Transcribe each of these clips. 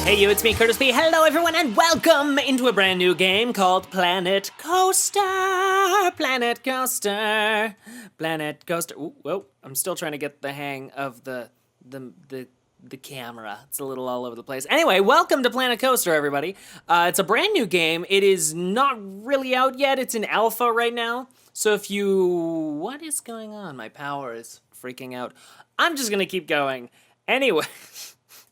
Hey you, it's me, Curtis P. Hello everyone, and welcome into a brand new game called Planet Coaster. Planet Coaster. Planet Coaster. Ooh, whoa, I'm still trying to get the hang of the camera. It's a little all over the place. Anyway, welcome to Planet Coaster, everybody. It's a brand new game. It is not really out yet. It's in alpha right now. So if you... What is going on? My power is freaking out. I'm just gonna keep going. Anyway...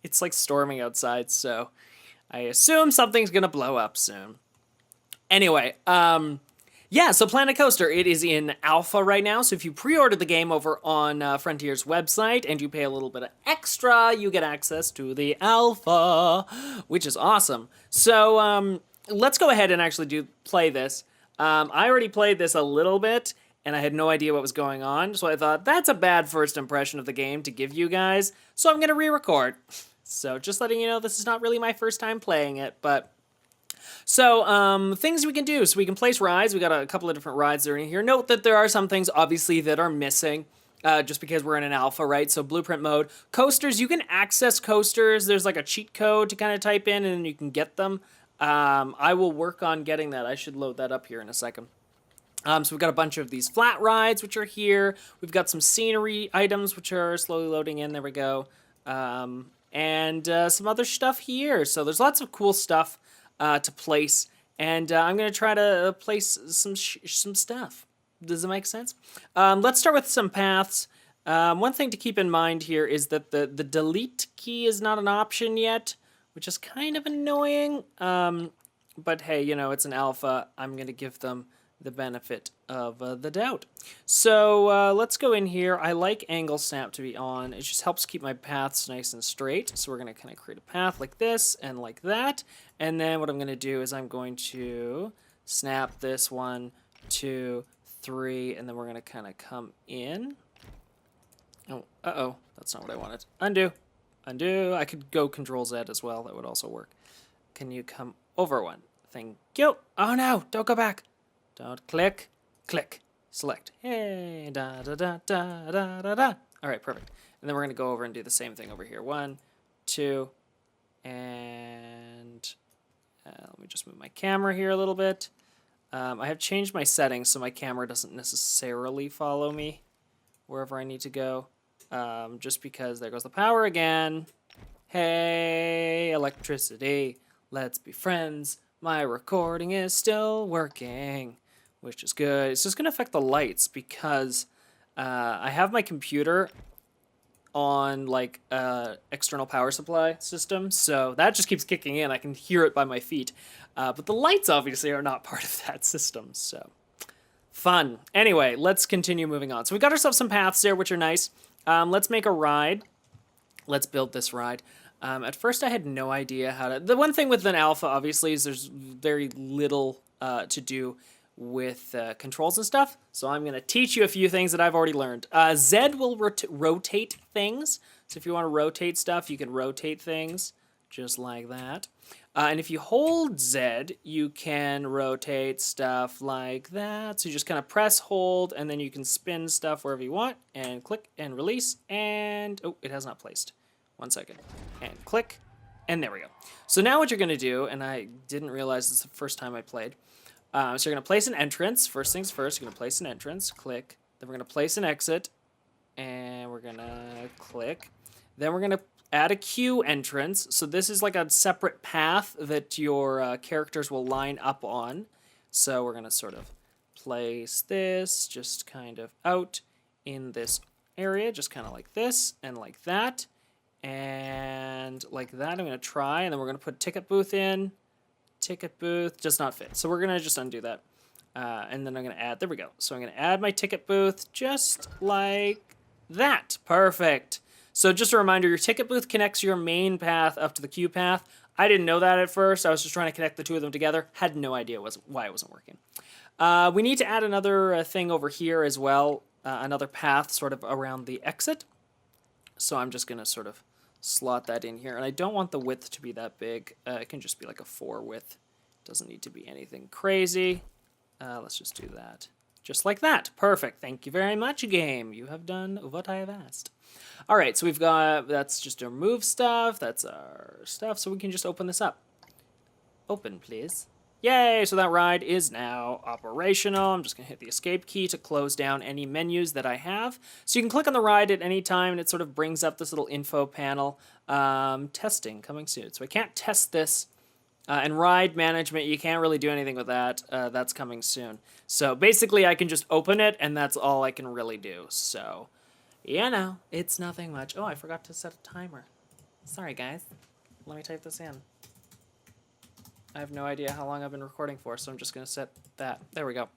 It's like storming outside, so I assume something's gonna blow up soon. Anyway, yeah, so Planet Coaster, it is in alpha right now, so if you pre-order the game over on Frontier's website and you pay a little bit of extra, you get access to the alpha, which is awesome. So let's go ahead and actually play this. I already played this a little bit, and I had no idea what was going on, so I thought that's a bad first impression of the game to give you guys, so I'm gonna re-record. So just letting you know, this is not really my first time playing it, but... So, things we can do. So we can place rides. We got a couple of different rides that are in here. Note that there are some things, obviously, that are missing, just because we're in an alpha, right? So blueprint mode. Coasters, you can access coasters. There's like a cheat code to kind of type in, and then you can get them. I will work on getting that. I should load that up here in a second. So we've got a bunch of these flat rides, which are here. We've got some scenery items, which are slowly loading in. There we go. And some other stuff here. So there's lots of cool stuff to place, and I'm gonna try to place some stuff. Does it make sense? Let's start with some paths. One thing to keep in mind here is that the delete key is not an option yet, which is kind of annoying. But hey, you know, it's an alpha. I'm gonna give them the benefit of the doubt. So let's go in here. I like angle snap to be on. It just helps keep my paths nice and straight. So we're gonna kind of create a path like this and like that. And then what I'm gonna do is I'm going to snap this 1, 2, 3, and then we're gonna kind of come in. Oh, uh-oh, that's not what I wanted. Undo, undo. I could go Control Z as well. That would also work. Can you come over one? Thank you. Oh no, don't go back. Don't click, click, select. Hey, da da da da da da da. All right, perfect. And then we're gonna go over and do the same thing over here. 1, 2, and let me just move my camera here a little bit. I have changed my settings so my camera doesn't necessarily follow me wherever I need to go. Just because there goes the power again. Hey, electricity, let's be friends. My recording is still working, which is good. It's just going to affect the lights because I have my computer on like external power supply system, so that just keeps kicking in. I can hear it by my feet, but the lights obviously are not part of that system, so fun. Anyway, let's continue moving on. So we got ourselves some paths there, which are nice. Let's make a ride. Let's build this ride. At first, I had no idea how to... The one thing with an alpha, obviously, is there's very little to do with controls and stuff. So I'm going to teach you a few things that I've already learned. Z will rotate things. So if you want to rotate stuff, you can rotate things just like that. And if you hold Z, you can rotate stuff like that. So you just kind of press, hold, and then you can spin stuff wherever you want. And click and release. And... Oh, it has not placed. 1 second. And click, and there we go. So now what you're going to do, and I didn't realize this the first time I played, so you're going to place an entrance. First things first, you're going to place an entrance, click. Then we're going to place an exit, and we're going to click. Then we're going to add a queue entrance. So this is like a separate path that your characters will line up on. So we're going to sort of place this just kind of out in this area, just kind of like this and like that. And like that, I'm going to try, and then we're going to put ticket booth in. Ticket booth does not fit, so we're going to just undo that. And then I'm going to add, there we go. So I'm going to add my ticket booth just like that. Perfect. So just a reminder, your ticket booth connects your main path up to the queue path. I didn't know that at first. I was just trying to connect the two of them together. Had no idea why it wasn't working. We need to add another thing over here as well, another path sort of around the exit. So I'm just going to sort of slot that in here. And I don't want the width to be that big. It can just be like a 4 width. Doesn't need to be anything crazy. Let's just do that Just like that. Perfect. Thank you very much, game. You have done what I have asked. All right, so we've got, that's just to remove stuff. That's our stuff, so we can just open this up. Open, please. Yay, so that ride is now operational. I'm just going to hit the escape key to close down any menus that I have. So you can click on the ride at any time, and it sort of brings up this little info panel. Testing coming soon. So I can't test this. And ride management, you can't really do anything with that. That's coming soon. So basically, I can just open it, and that's all I can really do. So, you know, it's nothing much. Oh, I forgot to set a timer. Sorry, guys. Let me type this in. I have no idea how long I've been recording for, so I'm just going to set that. There we go.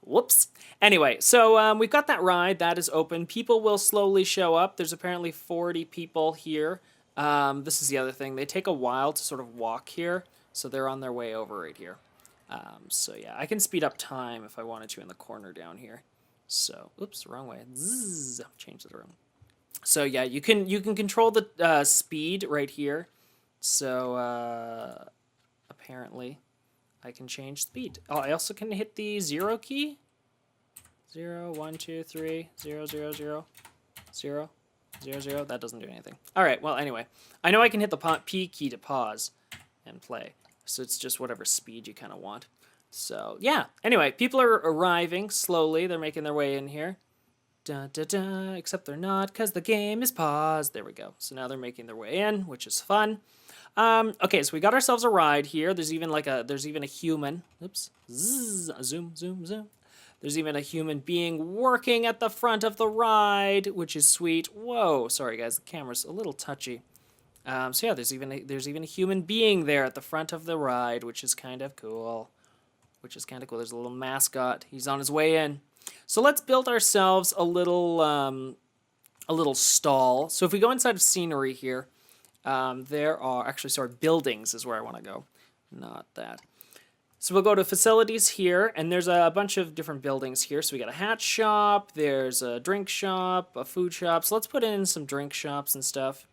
Whoops. Anyway, so we've got that ride. That is open. People will slowly show up. There's apparently 40 people here. This is the other thing. They take a while to sort of walk here, so they're on their way over right here. So yeah, I can speed up time if I wanted to in the corner down here. So, oops, wrong way. Zzz, change it around. So yeah, you can control the speed right here. So apparently, I can change speed. Oh, I also can hit the 0 key. 0, 1, 2, 3, 0, 0, 0, 0. 0, 0, that doesn't do anything. All right, well, anyway. I know I can hit the P key to pause and play. So it's just whatever speed you kind of want. So, yeah. Anyway, people are arriving slowly. They're making their way in here. Da, da, da, except they're not because the game is paused. There we go. So now they're making their way in, which is fun. Okay, so we got ourselves a ride here. There's even a human. Oops. Zzz, zoom, zoom, zoom. There's even a human being working at the front of the ride, which is sweet. Whoa, sorry guys, the camera's a little touchy. So yeah, there's even a human being there at the front of the ride, which is kind of cool. There's a little mascot. He's on his way in. So let's build ourselves a little stall. So if we go inside of scenery here, there are buildings is where I want to go, not that. So we'll go to facilities here, and there's a bunch of different buildings here. So we got a hat shop, there's a drink shop, a food shop. So let's put in some drink shops and stuff.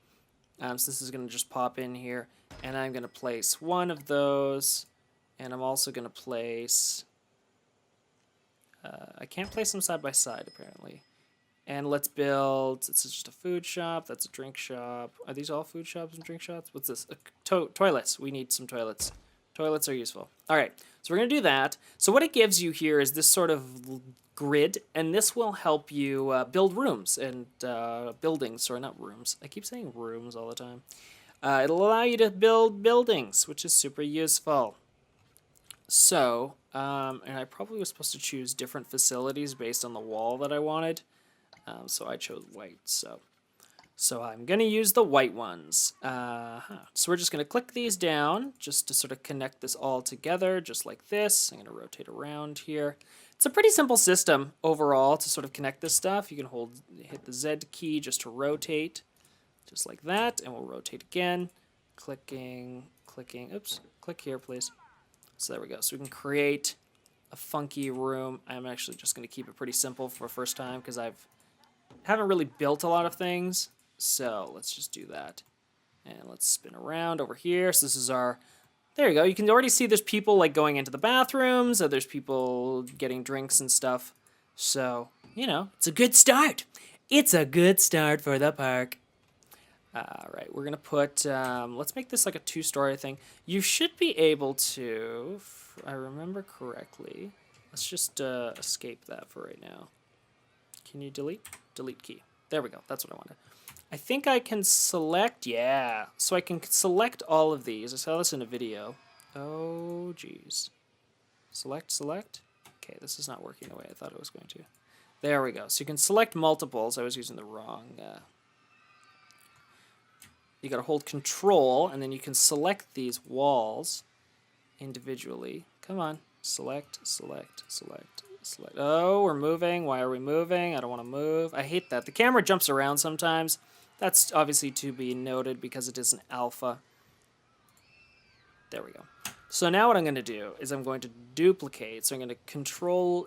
So this is going to just pop in here, and I'm going to place one of those, and I'm also going to place... I can't place them side by side, apparently. And let's build... This is just a food shop, that's a drink shop. Are these all food shops and drink shops? What's this? Toilets. We need some toilets. Toilets are useful. All right, so we're going to do that. So what it gives you here is this sort of grid, and this will help you build rooms and buildings. Sorry, not rooms. I keep saying rooms all the time. It'll allow you to build buildings, which is super useful. So, and I probably was supposed to choose different facilities based on the wall that I wanted. So I chose white, So I'm going to use the white ones. So we're just going to click these down just to sort of connect this all together, just like this. I'm going to rotate around here. It's a pretty simple system overall to sort of connect this stuff. You can hit the Z key just to rotate, just like that, and we'll rotate again. Clicking, oops, click here, please. So there we go. So we can create a funky room. I'm actually just going to keep it pretty simple for the first time because haven't really built a lot of things. So let's just do that. And let's spin around over here. So this is our, there you go. You can already see there's people like going into the bathrooms. There's people getting drinks and stuff. So, you know, it's a good start. It's a good start for the park. All right, we're going to put, let's make this like a 2-story thing. You should be able to, if I remember correctly, let's just escape that for right now. Can you delete? Delete key. There we go. That's what I wanted. I think I can select, yeah. So I can select all of these. I saw this in a video. Oh, geez. Select. Okay, this is not working the way I thought it was going to. There we go. So you can select multiples. I was using the wrong... You got to hold Control, and then you can select these walls individually. Come on. Select. Oh, we're moving. Why are we moving? I don't want to move. I hate that. The camera jumps around sometimes. That's obviously to be noted because it is an alpha. There we go. So now what I'm going to do is I'm going to duplicate. So I'm going to Control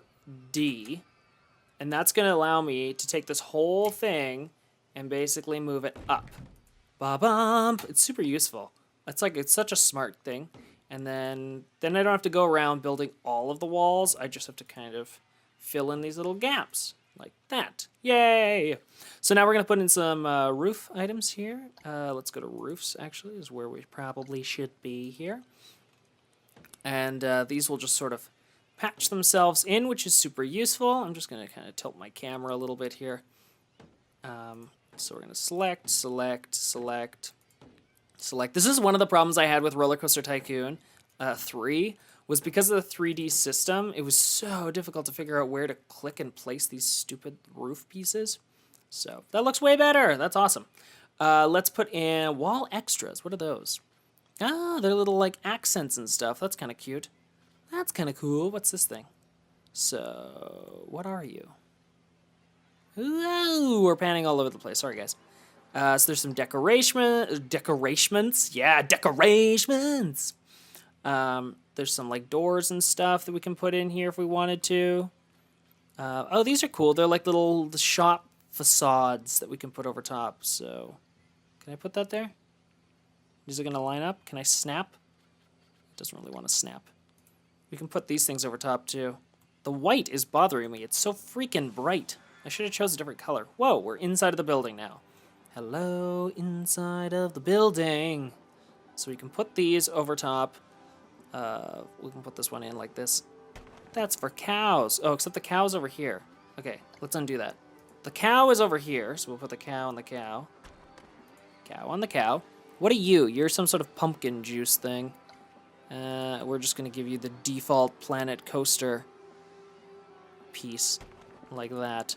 D, and that's going to allow me to take this whole thing and basically move it up. Ba-bump. It's super useful. It's such a smart thing. And then I don't have to go around building all of the walls. I just have to kind of fill in these little gaps like that. Yay! So now we're going to put in some roof items here. Let's go to roofs, actually, is where we probably should be here. And these will just sort of patch themselves in, which is super useful. I'm just going to kind of tilt my camera a little bit here. So we're going to select. This is one of the problems I had with Roller Coaster Tycoon 3, was because of the 3D system, it was so difficult to figure out where to click and place these stupid roof pieces. So that looks way better. That's awesome. Let's put in wall extras. What are those? Ah, they're little like accents and stuff. That's kind of cute. That's kind of cool. What's this thing? So, what are you? Ooh, we're panning all over the place. Sorry, guys. So there's some decorations. Yeah, decorations. There's some like doors and stuff that we can put in here if we wanted to. Oh, these are cool. They're like little shop facades that we can put over top. So, can I put that there? Is it going to line up? Can I snap? It doesn't really want to snap. We can put these things over top too. The white is bothering me. It's so freaking bright. I should have chosen a different color. Whoa, we're inside of the building now. Hello, inside of the building. So we can put these over top. We can put this one in like this. That's for cows. Oh, except the cow's over here. Okay, let's undo that. The cow is over here, so we'll put the cow on the cow. Cow on the cow. What are you? You're some sort of pumpkin juice thing. We're just going to give you the default Planet Coaster piece. Like that.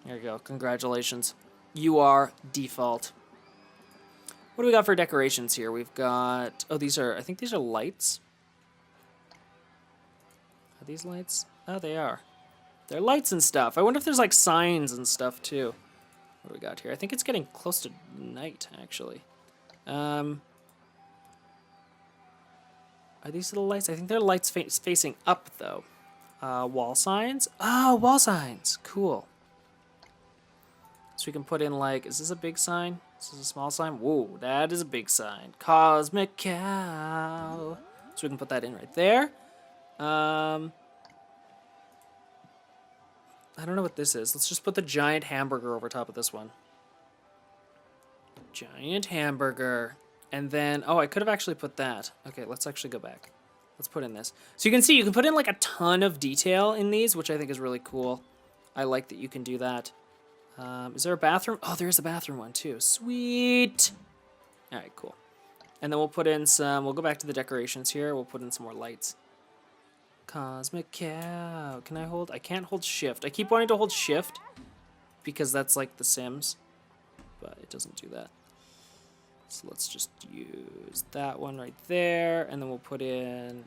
There you go. Congratulations. You are default. What do we got for decorations here? We've got... Oh, these are... I think these are lights. Are these lights? Oh, they are. They're lights and stuff. I wonder if there's like signs and stuff too. What do we got here? I think it's getting close to night, actually. Are these little lights? I think they're lights facing up, though. Wall signs? Oh, wall signs. Cool. So we can put in, like, is this a big sign? Is this a small sign? Whoa, that is a big sign. Cosmic Cow. So we can put that in right there. I don't know what this is. Let's just put the giant hamburger over top of this one. Giant hamburger. And then, oh, I could have actually put that. Okay, let's actually go back. Let's put in this. So you can see, you can put in like a ton of detail in these, which I think is really cool. I like that you can do that. Is there a bathroom? Oh, there is a bathroom one too. Sweet. All right, cool. And then we'll put in some, we'll go back to the decorations here. We'll put in some more lights. Cosmic Cow. Can I hold? I can't hold shift. I keep wanting to hold shift because that's like The Sims, but it doesn't do that. So let's just use that one right there, and then we'll put in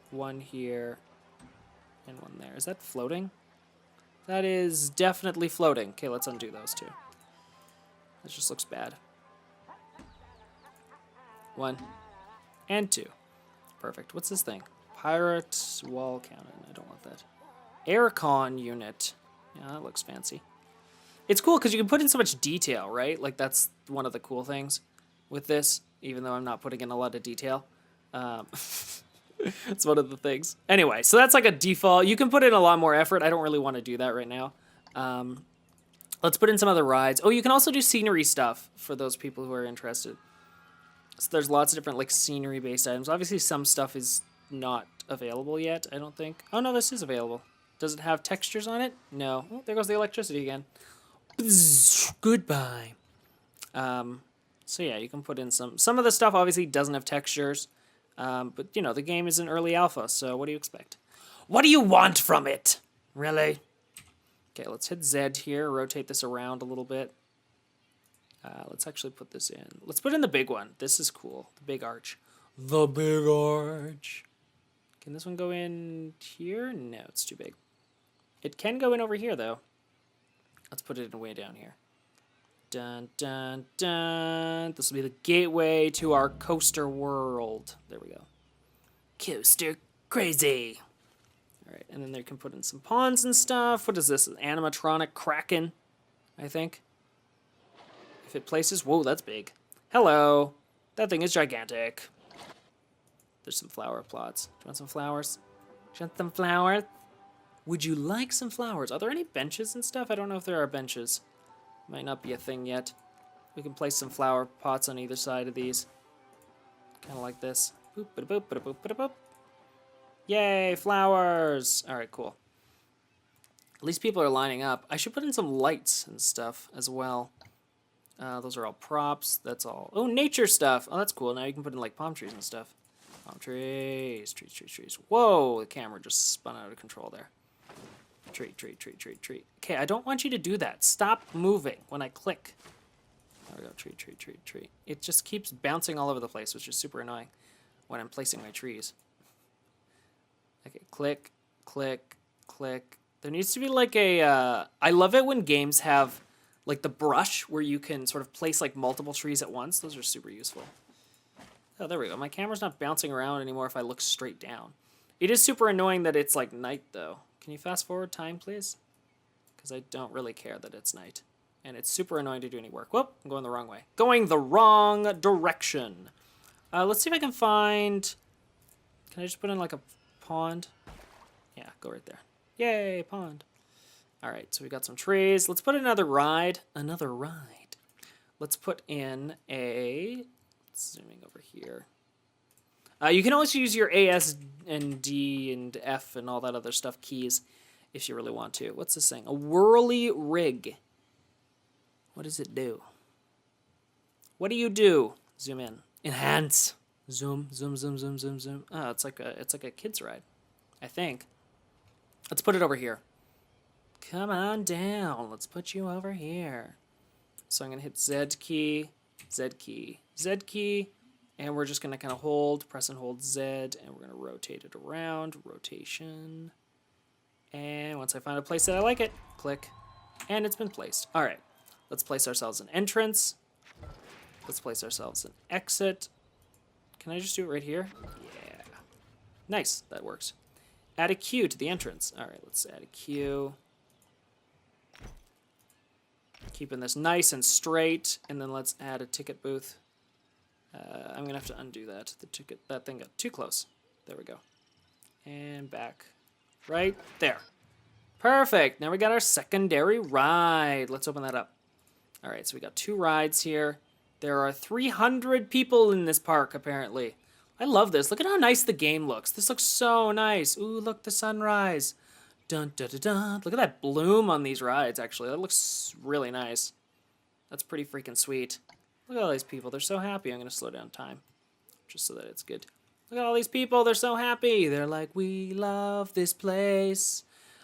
one here and one there. Is that floating? That is definitely floating. Okay, let's undo those two. This just looks bad. 1 and 2. Perfect. What's this thing? Pirate wall cannon. I don't want that. Aircon unit. Yeah, that looks fancy. It's cool because you can put in so much detail, right? Like, that's one of the cool things with this, even though I'm not putting in a lot of detail. It's one of the things. Anyway, so that's like a default. You can put in a lot more effort. I don't really want to do that right now. Let's put in some other rides. Oh, you can also do scenery stuff for those people who are interested. So there's lots of different like scenery-based items. Obviously, some stuff is not available yet, I don't think. Oh, no, this is available. Does it have textures on it? No. Oh, there goes the electricity again. Bzz, goodbye. So yeah, you can put in some of the stuff obviously doesn't have textures, but you know, the game is in early alpha, so what do you expect? What do you want from it? Really? Okay, let's hit Z here, rotate this around a little bit. Let's actually put this in. Let's put in the big one. This is cool. The big arch. The big arch. Can this one go in here? No, it's too big. It can go in over here, though. Let's put it in way down here. Dun, dun, dun. This will be the gateway to our coaster world. There we go. Coaster crazy. All right, and then they can put in some pawns and stuff. What is this? An animatronic kraken, I think. If it places... Whoa, that's big. Hello. That thing is gigantic. There's some flower plots. Do you want some flowers? Do you want some flowers? Would you like some flowers? Are there any benches and stuff? I don't know if there are benches. Might not be a thing yet. We can place some flower pots on either side of these. Kind of like this. Boop, ba-da-boop, ba-da-boop, ba-da-boop. Yay, flowers! All right, cool. At least people are lining up. I should put in some lights and stuff as well. Those are all props. That's all. Oh, nature stuff. Oh, that's cool. Now you can put in like palm trees and stuff. Palm trees, trees, trees, trees. Whoa, the camera just spun out of control there. Tree, tree, tree, tree, tree. Okay, I don't want you to do that. Stop moving when I click. There we go. Tree, tree, tree, tree. It just keeps bouncing all over the place, which is super annoying when I'm placing my trees. Okay, click, click, click. There needs to be like a... I love it when games have like the brush where you can sort of place like multiple trees at once. Those are super useful. Oh, there we go. My camera's not bouncing around anymore if I look straight down. It is super annoying that it's like night though. Can you fast forward time, please? Because I don't really care that it's night. And it's super annoying to do any work. Whoop, I'm going the wrong way. Going the wrong direction. Let's see if I can find... Can I just put in like a pond? Yeah, go right there. Yay, pond. All right, so we got some trees. Let's put in another ride. Another ride. Let's put in a... Zooming over here. You can also use your A, S, and D, and F, and all that other stuff keys if you really want to. What's this thing? A whirly rig. What does it do? What do you do? Zoom in. Enhance. Zoom, zoom, zoom, zoom, zoom, zoom. Oh, it's like a kid's ride, I think. Let's put it over here. Come on down. Let's put you over here. So I'm going to hit Z key, Z key, Z key. And we're just going to kind of hold, press and hold Z, and we're going to rotate it around, rotation. And once I find a place that I like it, click, and it's been placed. All right, let's place ourselves an entrance. Let's place ourselves an exit. Can I just do it right here? Yeah. Nice, that works. Add a queue to the entrance. All right, let's add a queue. Keeping this nice and straight, and then let's add a ticket booth. I'm gonna have to undo that. That thing got too close. There we go. And back. Right there. Perfect. Now we got our secondary ride. Let's open that up. All right, so we got 2 rides here. There are 300 people in this park, apparently. I love this. Look at how nice the game looks. This looks so nice. Ooh, look, the sunrise. Dun, dun, dun, dun. Look at that bloom on these rides, actually. That looks really nice. That's pretty freaking sweet. Look at all these people. They're so happy. I'm going to slow down time just so that it's good. Look at all these people. They're so happy. They're like, we love this place.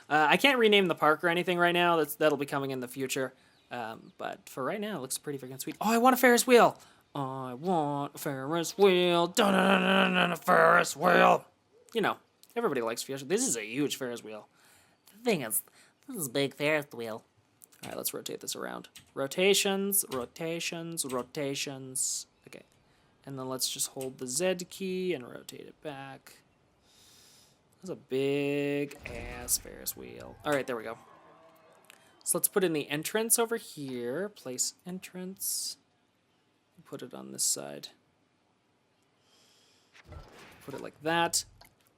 I can't rename the park or anything right now. That'll be coming in the future. But for right now, it looks pretty freaking sweet. Oh, I want a Ferris wheel. I want a Ferris wheel. Dun-dun-dun-dun-dun, a Ferris wheel. You know, everybody likes Ferris. This is a huge Ferris wheel. The thing is, this is a big Ferris wheel. All right, let's rotate this around. Rotations, rotations, rotations. Okay. And then let's just hold the Z key and rotate it back. That's a big ass Ferris wheel. All right, there we go. So let's put in the entrance over here. Place entrance. Put it on this side. Put it like that.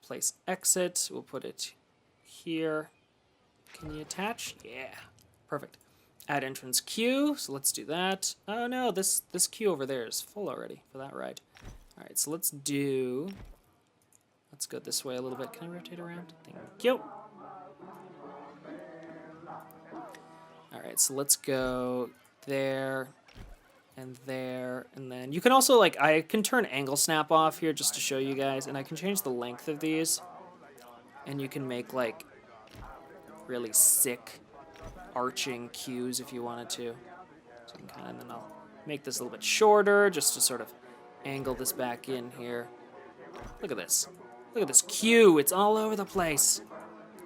Place exit. We'll put it here. Can you attach? Yeah. Perfect. Add entrance queue, so let's do that. Oh no, this queue over there is full already for that ride. All right, so let's go this way a little bit. Can I rotate around? Thank you. All right, so let's go there, and then you can also, like, I can turn angle snap off here just to show you guys, and I can change the length of these, and you can make, like, really sick arching queues if you wanted to. So you can kind of, and then I'll make this a little bit shorter just to sort of angle this back in here. Look at this. Look at this queue. It's all over the place.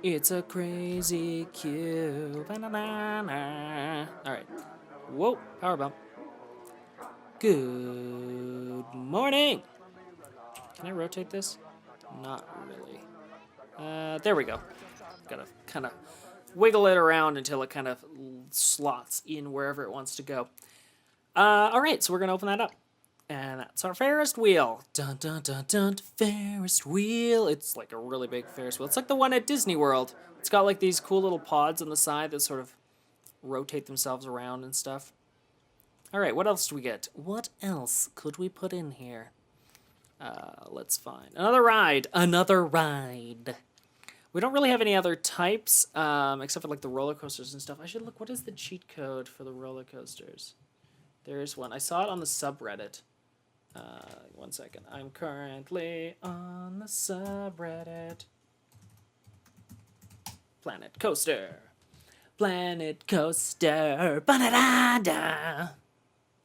It's a crazy queue. Ba-na-na-na. All right. Whoa, power bump. Good morning. Can I rotate this? Not really. There we go. Gotta kind of wiggle it around until it kind of slots in wherever it wants to go. All right, so we're going to open that up. And that's our Ferris wheel. Dun dun dun dun, Ferris wheel. It's like a really big Ferris wheel. It's like the one at Disney World. It's got like these cool little pods on the side that sort of rotate themselves around and stuff. All right, what else do we get? What else could we put in here? Let's find another ride. Another ride. We don't really have any other types, except for like the roller coasters and stuff. I should look. What is the cheat code for the roller coasters? There is one. I saw it on the subreddit. 1 second. I'm currently on the subreddit. Planet Coaster. Planet Coaster. Ba-da-da-da.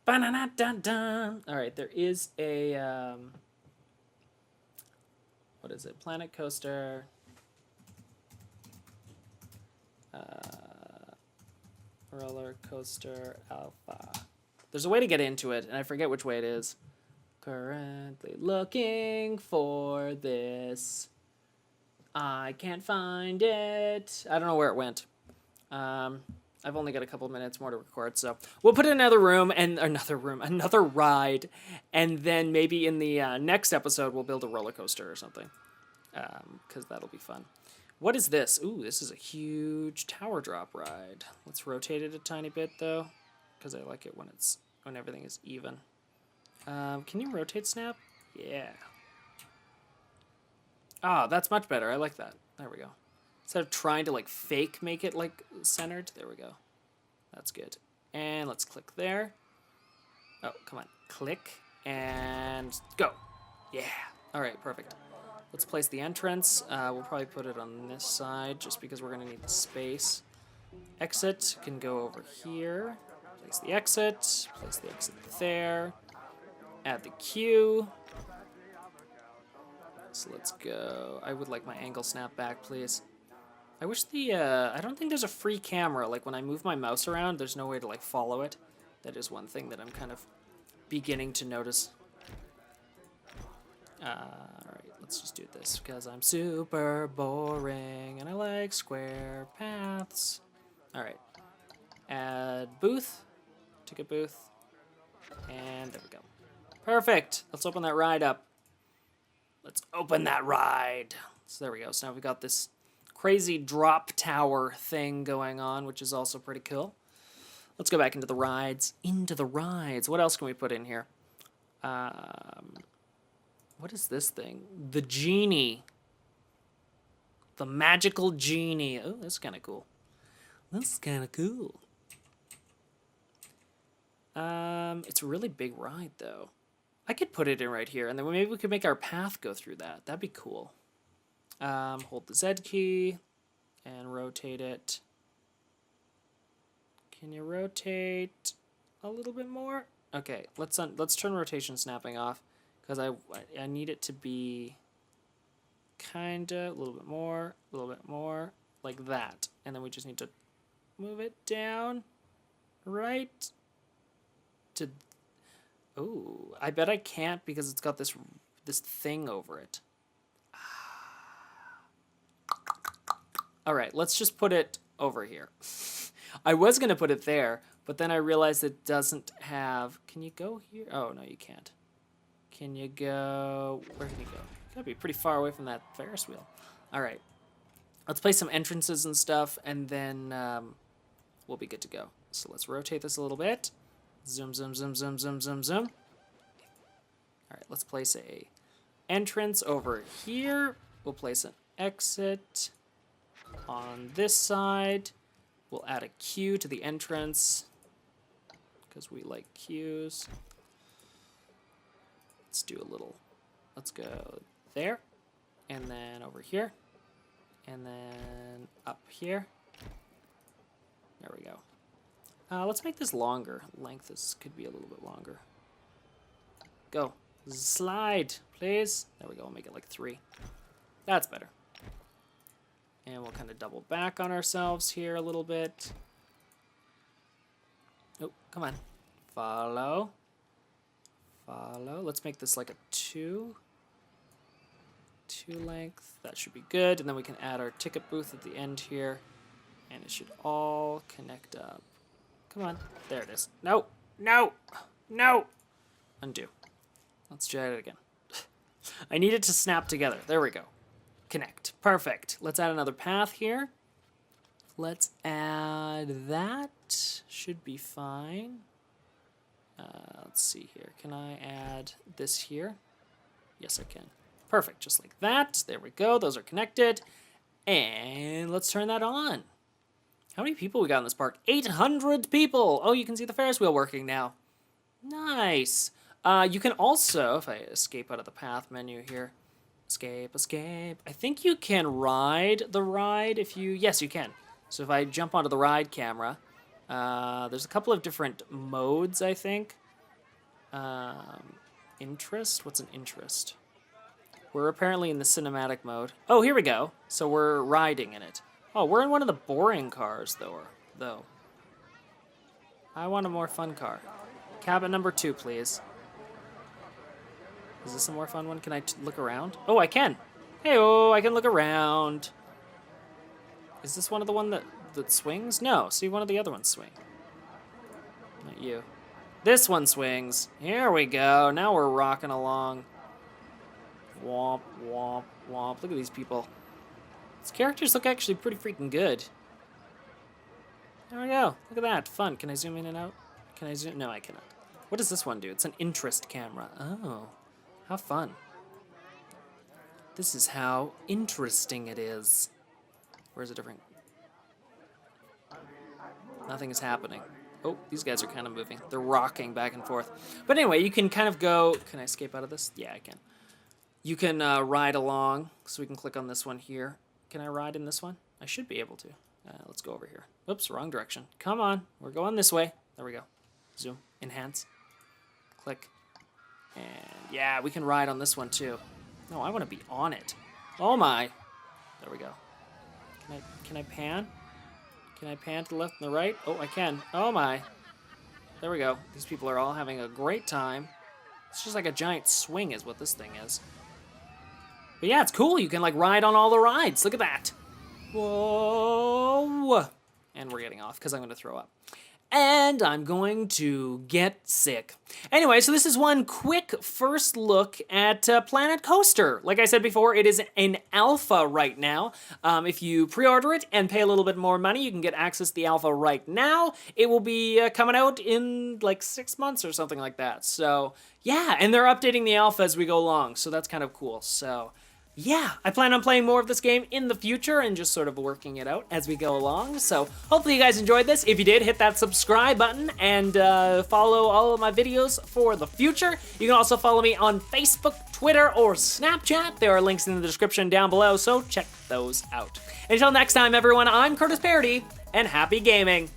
Ba-da-da-da-da. All right, there is a what is it? Planet Coaster. Roller Coaster Alpha. There's a way to get into it, and I forget which way it is. Currently looking for this. I can't find it. I don't know where it went. I've only got a couple minutes more to record, so we'll put in another ride, and then maybe in the next episode we'll build a roller coaster or something, because that'll be fun. What is this? Ooh, this is a huge tower drop ride. Let's rotate it a tiny bit though, because I like it when everything is even. Can you rotate snap? Yeah. Ah, that's much better. I like that. There we go. Instead of trying to like fake make it like centered, there we go. That's good. And let's click there. Oh, come on. Click and go. Yeah. All right, perfect. Let's place the entrance. We'll probably put it on this side just because we're going to need the space. Exit can go over here. Place the exit there. Add the queue. So let's go. I would like my angle snap back, please. I wish I don't think there's a free camera. Like when I move my mouse around, there's no way to like follow it. That is one thing that I'm kind of beginning to notice. Alright, let's just do this because I'm super boring and I like square paths. Alright. Add booth. Ticket booth. And there we go. Perfect. Let's open that ride up. Let's open that ride. So there we go. So now we've got this crazy drop tower thing going on, which is also pretty cool. Let's go back into the rides. What else can we put in here? What is this thing? The genie. The magical genie. Oh, that's kind of cool. It's a really big ride, though. I could put it in right here, and then maybe we could make our path go through that. That'd be cool. Hold the Z key and rotate it. Can you rotate a little bit more? Okay, let's turn rotation snapping off because I need it to be kinda a little bit more, like that, and then we just need to move it down, right to. Oh, I bet I can't because it's got this thing over it. All right, let's just put it over here. I was going to put it there, but then I realized it doesn't have... Can you go here? Oh, no, you can't. Can you go... Where can you go? You gotta be pretty far away from that Ferris wheel. All right. Let's place some entrances and stuff, and then we'll be good to go. So let's rotate this a little bit. Zoom, zoom, zoom, zoom, zoom, zoom, zoom. All right, let's place a entrance over here. We'll place an exit on this side. We'll add a queue to the entrance because we like queues. Let's do a little, let's go there, and then over here, and then up here. There we go. Let's make this longer. Length could be a little bit longer. Go. Slide, please. There we go. We'll make it like 3. That's better. And we'll kind of double back on ourselves here a little bit. Oh, come on. Follow. Follow. Let's make this like a 2. 2 length. That should be good. And then we can add our ticket booth at the end here. And it should all connect up. Come on. There it is. No. No. No. Undo. Let's try it again. I need it to snap together. There we go. Connect. Perfect. Let's add another path here. Let's add that. Should be fine. Let's see here. Can I add this here? Yes, I can. Perfect. Just like that. There we go. Those are connected. And let's turn that on. How many people we got in this park? 800 people. Oh, you can see the Ferris wheel working now. Nice. You can also, if I escape out of the path menu here, escape. I think you can ride the ride if you, yes, you can. So if I jump onto the ride camera, there's a couple of different modes, I think. Interest? What's an interest? We're apparently in the cinematic mode. Oh, here we go. So we're riding in it. Oh, we're in one of the boring cars, though. I want a more fun car. Cabin number 2, please. Is this a more fun one? Can I look around? Oh, I can. Hey-oh, I can look around. Is this one of the one that swings? No, see, one of the other ones swing. Not you. This one swings. Here we go. Now we're rocking along. Womp, womp, womp. Look at these people. These characters look actually pretty freaking good. There we go. Look at that. Fun. Can I zoom in and out? Can I zoom? No, I cannot. What does this one do? It's an interest camera. Oh, how fun. This is how interesting it is. Where's a different... Nothing is happening. Oh, these guys are kind of moving. They're rocking back and forth. But anyway, you can kind of go... Can I escape out of this? Yeah, I can. You can ride along. So we can click on this one here. Can I ride in this one? I should be able to. Let's go over here. Oops, wrong direction. Come on. We're going this way. There we go. Zoom. Enhance. Click. And yeah, we can ride on this one too. No, I want to be on it. Oh my. There we go. Can I pan? Can I pan to the left and the right? Oh, I can. Oh my. There we go. These people are all having a great time. It's just like a giant swing is what this thing is. But yeah, it's cool. You can like ride on all the rides. Look at that. Whoa. And we're getting off because I'm going to throw up. And I'm going to get sick. Anyway, so this is one quick first look at Planet Coaster. Like I said before, it is in alpha right now. If you pre-order it and pay a little bit more money, you can get access to the alpha right now. It will be coming out in like 6 months or something like that. So yeah, and they're updating the alpha as we go along. So that's kind of cool. So yeah, I plan on playing more of this game in the future and just sort of working it out as we go along. So hopefully you guys enjoyed this. If you did, hit that subscribe button and follow all of my videos for the future. You can also follow me on Facebook, Twitter, or Snapchat. There are links in the description down below, so check those out. Until next time, everyone, I'm Curtis Parody, and happy gaming.